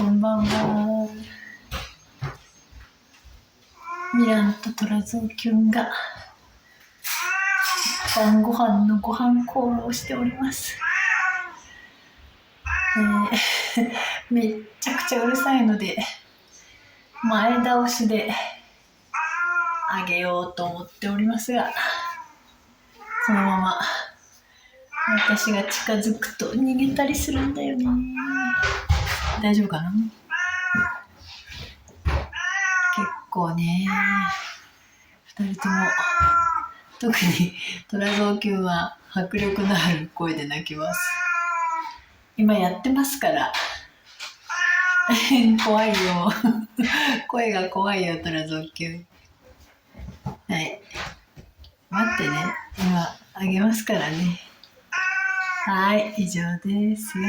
こんばんは。ミランとトラゾウキュンが晩ご飯のご飯コールをしております。めっちゃくちゃうるさいので前倒しであげようと思っておりますが、このまま私が近づくと逃げたりするんだよね。大丈夫かな。結構ね、2人とも特にトラゾウキュンは迫力のある声で鳴きます。今やってますから怖いよ声が怖いよトラゾウキュン。はい、待ってね、今あげますからね。はい、以上ですよ。